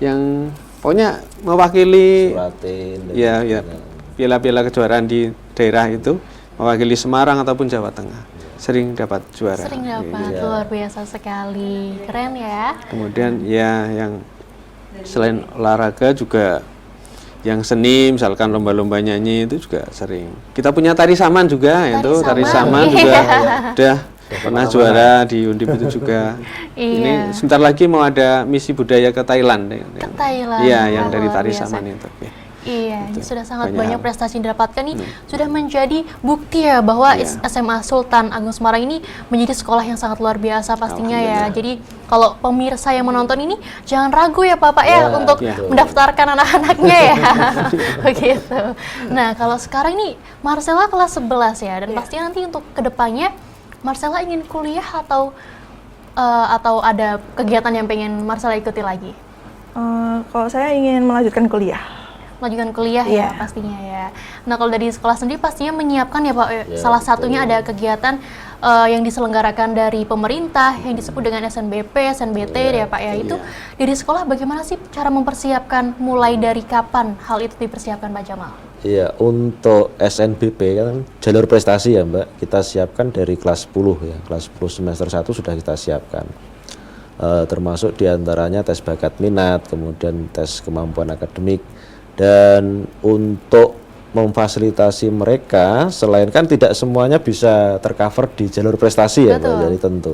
Yang pokoknya mewakili Suratin dan ya sebagainya. piala-piala kejuaraan di daerah itu, mewakili Semarang ataupun Jawa Tengah. Sering dapat juara. Sering dapat, Iya. luar biasa sekali. Keren ya. Kemudian ya yang selain olahraga juga yang seni, misalkan lomba-lomba nyanyi itu juga sering. Kita punya tari saman juga, itu tari saman, saman iya. juga udah pernah juara di Undip itu juga. Iya. Ini sebentar lagi mau ada misi budaya ke Thailand. Ke Thailand. Iya, yang dari Luar tari biasa. saman itu. Ya. Iya, ini Gitu. sudah sangat Banyak banyak hal. prestasi yang didapatkan nih, sudah menjadi bukti ya bahwa Iya. SMA Sultan Agung Semarang ini menjadi sekolah yang sangat luar biasa pastinya ya. Alhamdulillah. Jadi kalau pemirsa yang menonton ini jangan ragu ya Bapak ya, untuk iya. mendaftarkan anak-anaknya ya. Begitu. Nah, kalau sekarang ini Marcella kelas 11 ya, dan pastinya nanti untuk kedepannya Marcella ingin kuliah atau ada kegiatan yang pengen Marcella ikuti lagi? Kalau saya ingin melanjutkan kuliah. Melanjutkan kuliah ya Iya. pastinya ya. Nah kalau dari sekolah sendiri pastinya menyiapkan ya Pak, Ya, salah betul. satunya ada kegiatan yang diselenggarakan dari pemerintah yang disebut dengan SNBP, SNBT ya Pak ya. Itu dari sekolah bagaimana sih cara mempersiapkan, mulai dari kapan hal itu dipersiapkan Pak Jamal? Iya, untuk SNBP kan jalur prestasi ya Mbak, kita siapkan dari kelas 10 ya, kelas 10 semester 1 sudah kita siapkan. Termasuk diantaranya tes bakat minat, kemudian tes kemampuan akademik, dan untuk memfasilitasi mereka, selain kan tidak semuanya bisa tercover di jalur prestasi ya Mbak, Betul. jadi tentu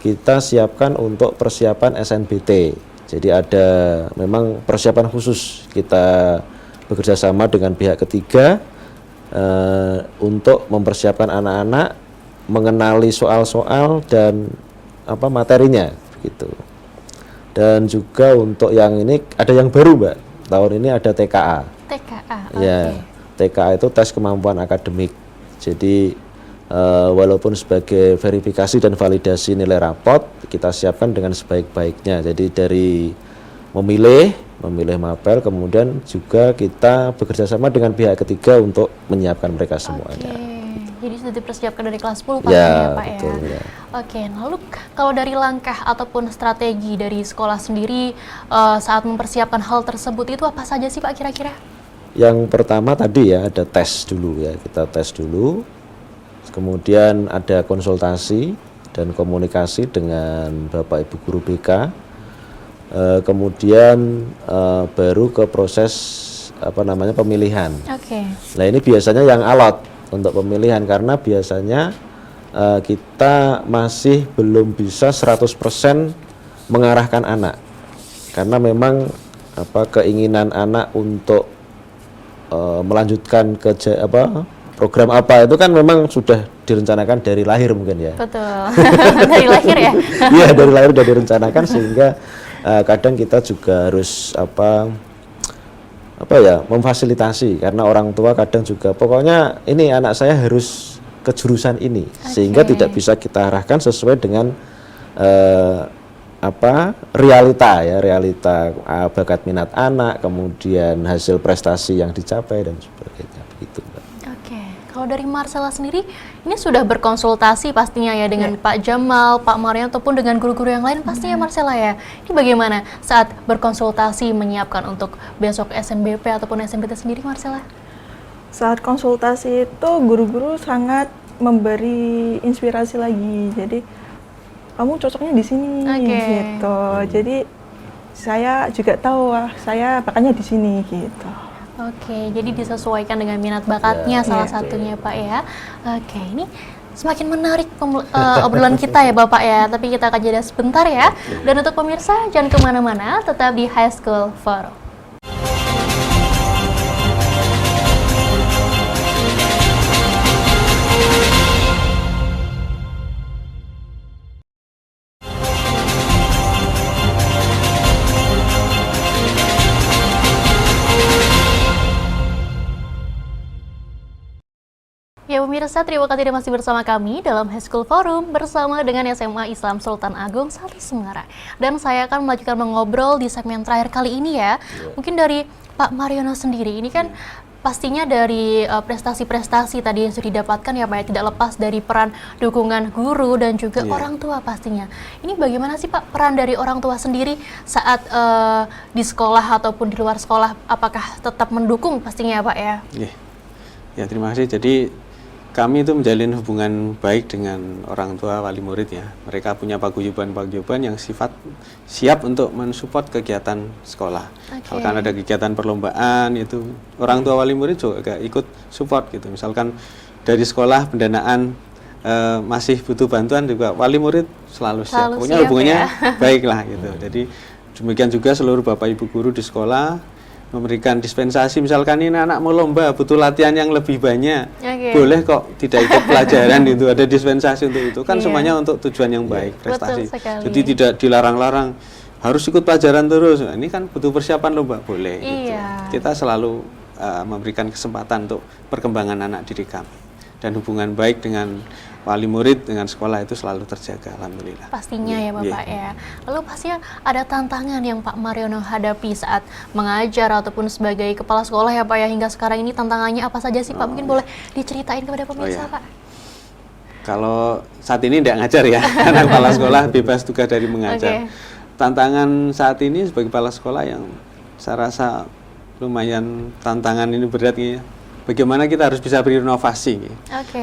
kita siapkan untuk persiapan SNBT. Jadi ada memang persiapan khusus, kita bekerja sama dengan pihak ketiga untuk mempersiapkan anak-anak mengenali soal-soal dan materinya gitu. Dan juga untuk yang ini ada yang baru Mbak, tahun ini ada TKA. TKA, Ya, TKA itu tes kemampuan akademik. Jadi walaupun sebagai verifikasi dan validasi nilai rapot, kita siapkan dengan sebaik-baiknya. Jadi dari memilih mapel, kemudian juga kita bekerja sama dengan pihak ketiga untuk menyiapkan mereka semuanya. Oke, jadi sudah dipersiapkan dari kelas 10 Ya, pastinya Pak betul, ya. ya. Oke, lalu kalau dari langkah ataupun strategi dari sekolah sendiri saat mempersiapkan hal tersebut itu apa saja sih Pak kira-kira? Yang pertama tadi ya ada tes dulu ya, kita tes dulu, kemudian ada konsultasi dan komunikasi dengan Bapak Ibu Guru BK, kemudian baru ke proses pemilihan. Oke. Nah ini biasanya yang alot untuk pemilihan, karena biasanya kita masih belum bisa 100% mengarahkan anak, karena memang keinginan anak untuk melanjutkan ke program apa itu kan memang sudah direncanakan dari lahir mungkin ya. Betul. Dari lahir ya. Iya, dari lahir sudah direncanakan, sehingga kadang kita juga harus apa ya, memfasilitasi, karena orang tua kadang juga pokoknya ini anak saya harus ke jurusan ini, sehingga tidak bisa kita arahkan sesuai dengan realita ya, realita bakat minat anak, kemudian hasil prestasi yang dicapai dan sebagainya begitu, Mbak. Oke, kalau dari Marcella sendiri, ini sudah berkonsultasi pastinya ya dengan Pak Jamal, Pak Mario, ataupun dengan guru-guru yang lain pastinya Marcella ya. Ini bagaimana saat berkonsultasi menyiapkan untuk besok SNBP ataupun SNBT sendiri Marcella? Saat konsultasi itu guru-guru sangat memberi inspirasi lagi. Jadi kamu cocoknya di sini gitu. Jadi saya juga tahu saya bakatnya di sini gitu. Oke, jadi disesuaikan dengan minat bakatnya salah satunya Pak ya. Oke, ini semakin menarik obrolan kita ya Bapak ya, tapi kita akan jeda sebentar ya. Dan untuk pemirsa jangan kemana-mana, tetap di High School Forum. Ya pemirsa, terima kasih masih bersama kami dalam High School Forum bersama dengan SMA Islam Sultan Agung 1 Semarang. Dan saya akan melanjutkan mengobrol di segmen terakhir kali ini ya. Mungkin dari Pak Mariono sendiri, ini kan pastinya dari prestasi-prestasi tadi yang sudah didapatkan ya Pak ya, tidak lepas dari peran dukungan guru dan juga orang tua pastinya. Ini bagaimana sih Pak peran dari orang tua sendiri saat di sekolah ataupun di luar sekolah, apakah tetap mendukung pastinya ya Pak ya? Ya, terima kasih. Jadi kami itu menjalin hubungan baik dengan orang tua wali murid ya. Mereka punya paguyuban-paguyuban yang siap untuk mensupport kegiatan sekolah. Misalkan ada kegiatan perlombaan itu orang tua wali murid juga ikut support gitu. Misalkan dari sekolah pendanaan masih butuh bantuan juga wali murid selalu siap. Pokoknya hubungannya baik lah gitu. Jadi demikian juga seluruh Bapak Ibu guru di sekolah memberikan dispensasi, misalkan ini anak mau lomba butuh latihan yang lebih banyak, boleh kok tidak ikut pelajaran itu, ada dispensasi untuk itu kan semuanya untuk tujuan yang baik, prestasi. Jadi tidak dilarang-larang harus ikut pelajaran terus. Nah, ini kan butuh persiapan lomba, boleh. Gitu. Kita selalu memberikan kesempatan untuk perkembangan anak didik kami, dan hubungan baik dengan wali murid dengan sekolah itu selalu terjaga, alhamdulillah. Pastinya ya Bapak ya. Lalu pastinya ada tantangan yang Pak Mariono hadapi saat mengajar ataupun sebagai kepala sekolah ya Pak ya, hingga sekarang ini tantangannya apa saja sih Pak? Mungkin boleh diceritain kepada pemirsa Pak. Kalau saat ini tidak ngajar ya, karena kepala sekolah bebas tugas dari mengajar. Tantangan saat ini sebagai kepala sekolah yang saya rasa lumayan tantangan ini berat ya. Bagaimana kita harus bisa berinovasi,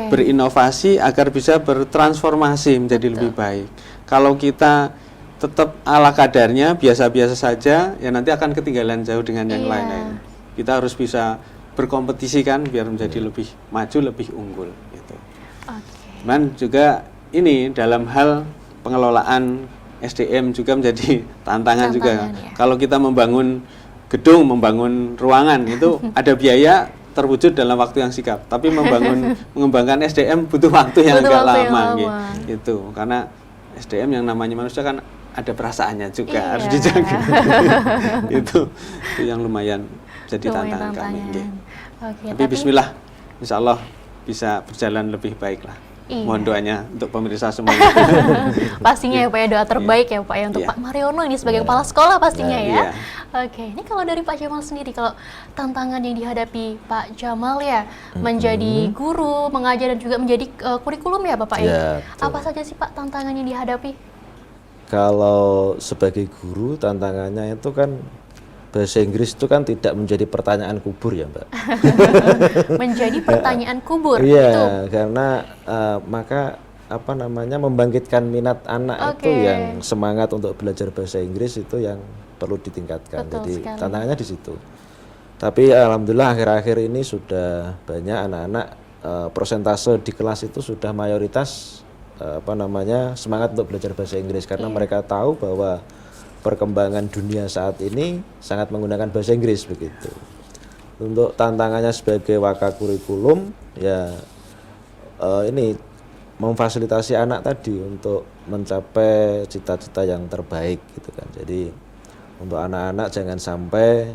berinovasi agar bisa bertransformasi menjadi lebih baik. Kalau kita tetap ala kadarnya, biasa-biasa saja, ya nanti akan ketinggalan jauh dengan yang lain-lain. Kita harus bisa berkompetisi kan, biar menjadi lebih maju, lebih unggul. Gitu. Dan juga ini dalam hal pengelolaan SDM juga menjadi tantangan juga. Ya. Kalau kita membangun gedung, membangun ruangan itu ada biaya terwujud dalam waktu yang singkat, tapi mengembangkan SDM butuh waktu yang agak lama. Gitu. Karena SDM yang namanya manusia kan ada perasaannya juga, harus dijaga. itu yang lumayan jadi tantangan kami. Tapi bismillah, insya Allah bisa berjalan lebih baik lah. Mohon doanya untuk pemirsa semuanya. Pastinya ya Pak ya, doa terbaik ya Pak ya untuk Pak Mariono ini sebagai kepala sekolah pastinya ya. Oke, ini kalau dari Pak Jamal sendiri, kalau tantangan yang dihadapi Pak Jamal ya, menjadi guru, mengajar dan juga menjadi kurikulum ya Bapak ya. Apa saja sih Pak tantangan yang dihadapi? Kalau sebagai guru tantangannya itu kan bahasa Inggris itu kan tidak menjadi pertanyaan kubur ya Mbak. Menjadi pertanyaan kubur. Iya, karena maka membangkitkan minat anak itu yang semangat untuk belajar bahasa Inggris itu yang perlu ditingkatkan. Jadi tantangannya di situ. Tapi alhamdulillah akhir-akhir ini sudah banyak anak-anak persentase di kelas itu sudah mayoritas semangat untuk belajar bahasa Inggris karena mereka tahu bahwa perkembangan dunia saat ini sangat menggunakan bahasa Inggris begitu. Untuk tantangannya sebagai waka kurikulum ya ini memfasilitasi anak tadi untuk mencapai cita-cita yang terbaik gitu kan. Jadi untuk anak-anak jangan sampai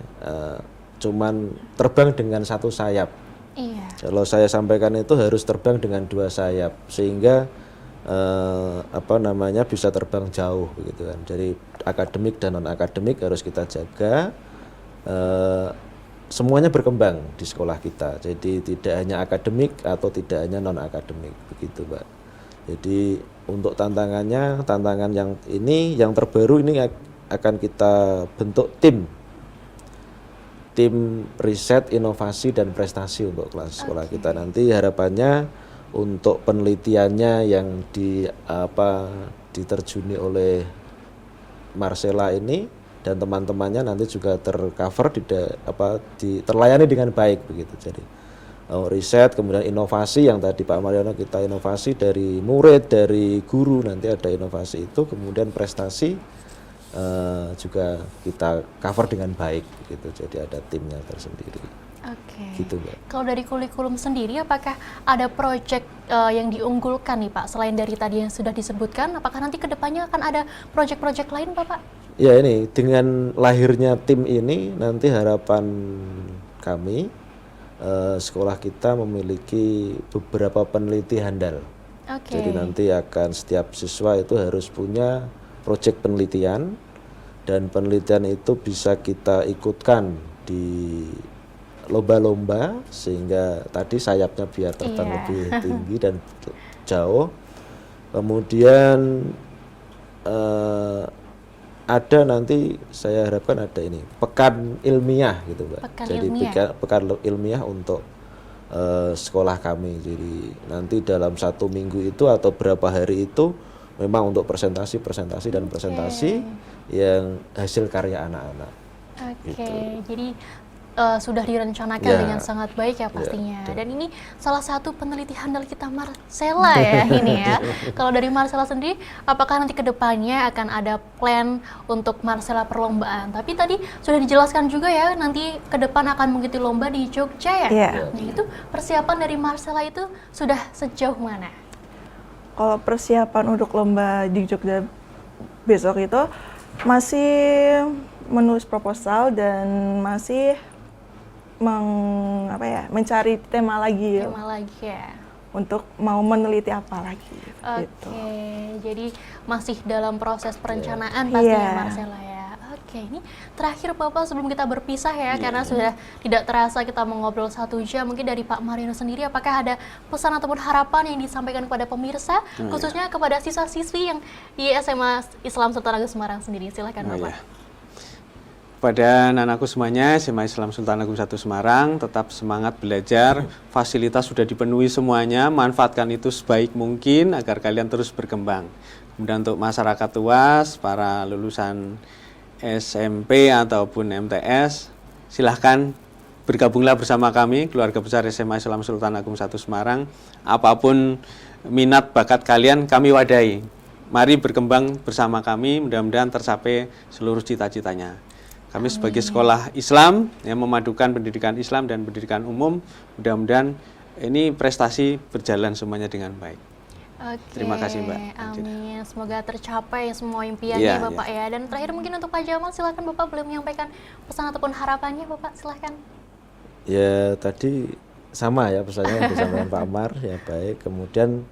cuman terbang dengan satu sayap. Iya. Kalau saya sampaikan itu harus terbang dengan dua sayap sehingga bisa terbang jauh begitu kan. Jadi akademik dan non akademik harus kita jaga. Semuanya berkembang di sekolah kita. Jadi tidak hanya akademik atau tidak hanya non akademik begitu, Mbak. Jadi untuk tantangan yang terbaru ini akan kita bentuk tim riset, inovasi dan prestasi untuk kelas sekolah kita. Nanti harapannya untuk penelitiannya yang diterjuni oleh Marcella ini dan teman-temannya nanti juga tercover terlayani dengan baik begitu. Jadi riset, kemudian inovasi yang tadi Pak Mariono kita inovasi dari murid, dari guru, nanti ada inovasi itu, kemudian prestasi juga kita cover dengan baik gitu. Jadi ada timnya tersendiri. Oke. Gitu, Mbak. Kalau dari kurikulum sendiri, apakah ada proyek yang diunggulkan nih Pak, selain dari tadi yang sudah disebutkan, apakah nanti kedepannya akan ada proyek-proyek lain Bapak? Ya ini, dengan lahirnya tim ini, nanti harapan kami, sekolah kita memiliki beberapa peneliti handal. Oke. Jadi nanti akan setiap siswa itu harus punya proyek penelitian, dan penelitian itu bisa kita ikutkan di lomba-lomba sehingga tadi sayapnya biar terbang lebih tinggi dan jauh. Kemudian ada nanti saya harapkan ada ini pekan ilmiah gitu, Mbak. Jadi pekan ilmiah untuk sekolah kami. Jadi nanti dalam 1 minggu itu atau berapa hari itu memang untuk presentasi yang hasil karya anak-anak. Oke, Gitu. jadi sudah direncanakan dengan sangat baik ya pastinya. Dan ini salah satu peneliti handal kita Marcella ya ini ya. Kalau dari Marcella sendiri, apakah nanti kedepannya akan ada plan untuk Marcella perlombaan? Tapi tadi sudah dijelaskan juga ya, nanti ke depan akan mengikuti lomba di Jogja ya. Nah itu persiapan dari Marcella itu sudah sejauh mana? Kalau persiapan untuk lomba di Jogja besok itu masih menulis proposal dan masih mencari tema lagi Ya. untuk mau meneliti apa lagi. Oke, jadi masih dalam proses perencanaan pastinya Marcella ya. Oke, ini terakhir Bapak sebelum kita berpisah ya, karena sudah tidak terasa kita mengobrol 1 jam. Mungkin dari Pak Mariono sendiri, apakah ada pesan ataupun harapan yang disampaikan kepada pemirsa, khususnya kepada siswa-siswi yang di SMA Islam Sultan Agung Semarang sendiri? Silakan Bapak. Pada anak-anakku semuanya, SMA Islam Sultan Agung 1 Semarang, tetap semangat belajar, fasilitas sudah dipenuhi semuanya, manfaatkan itu sebaik mungkin agar kalian terus berkembang. Kemudian untuk masyarakat luas, para lulusan SMP ataupun MTS, silahkan bergabunglah bersama kami, keluarga besar SMA Islam Sultan Agung 1 Semarang. Apapun minat bakat kalian, kami wadahi. Mari berkembang bersama kami, mudah-mudahan tercapai seluruh cita-citanya. Kami sebagai sekolah Islam yang memadukan pendidikan Islam dan pendidikan umum, mudah-mudahan ini prestasi berjalan semuanya dengan baik. Oke, terima kasih Mbak. Amin. Semoga tercapai semua impiannya Bapak ya. Dan terakhir mungkin untuk Pak Jamal, silakan Bapak boleh menyampaikan pesan ataupun harapannya Bapak, silakan. Ya tadi sama ya pesannya yang disampaikan Pak Amar, ya baik. Kemudian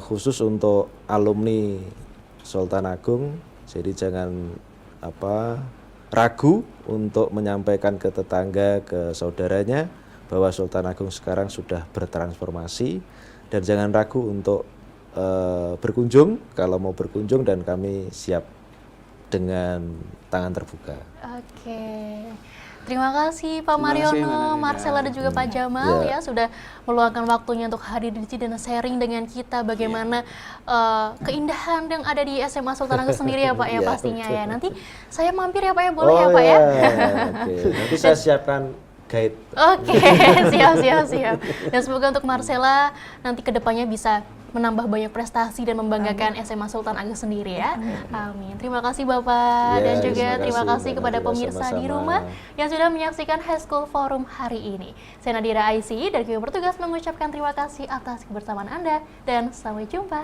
khusus untuk alumni Sultan Agung, jadi jangan ragu untuk menyampaikan ke tetangga, ke saudaranya bahwa Sultan Agung sekarang sudah bertransformasi, dan jangan ragu untuk berkunjung kalau mau berkunjung, dan kami siap dengan tangan terbuka. Oke. Terima kasih Pak Mariono, Marcella dan juga Pak Jamal ya sudah meluangkan waktunya untuk hadir di sini dan sharing dengan kita bagaimana keindahan yang ada di SMA Sultan Agung sendiri ya Pak ya pastinya ya. Nanti saya mampir ya Pak ya, boleh ya Pak ya? Oke. Nanti saya siapkan guide. Oke, siap. Dan semoga untuk Marcella nanti kedepannya bisa menambah banyak prestasi dan membanggakan SMA Sultan Agung sendiri ya. Amin. Terima kasih Bapak dan juga terima kasih kepada pemirsa di rumah yang sudah menyaksikan High School Forum hari ini. Saya Nadira Aisy dari kami bertugas mengucapkan terima kasih atas kebersamaan Anda dan sampai jumpa.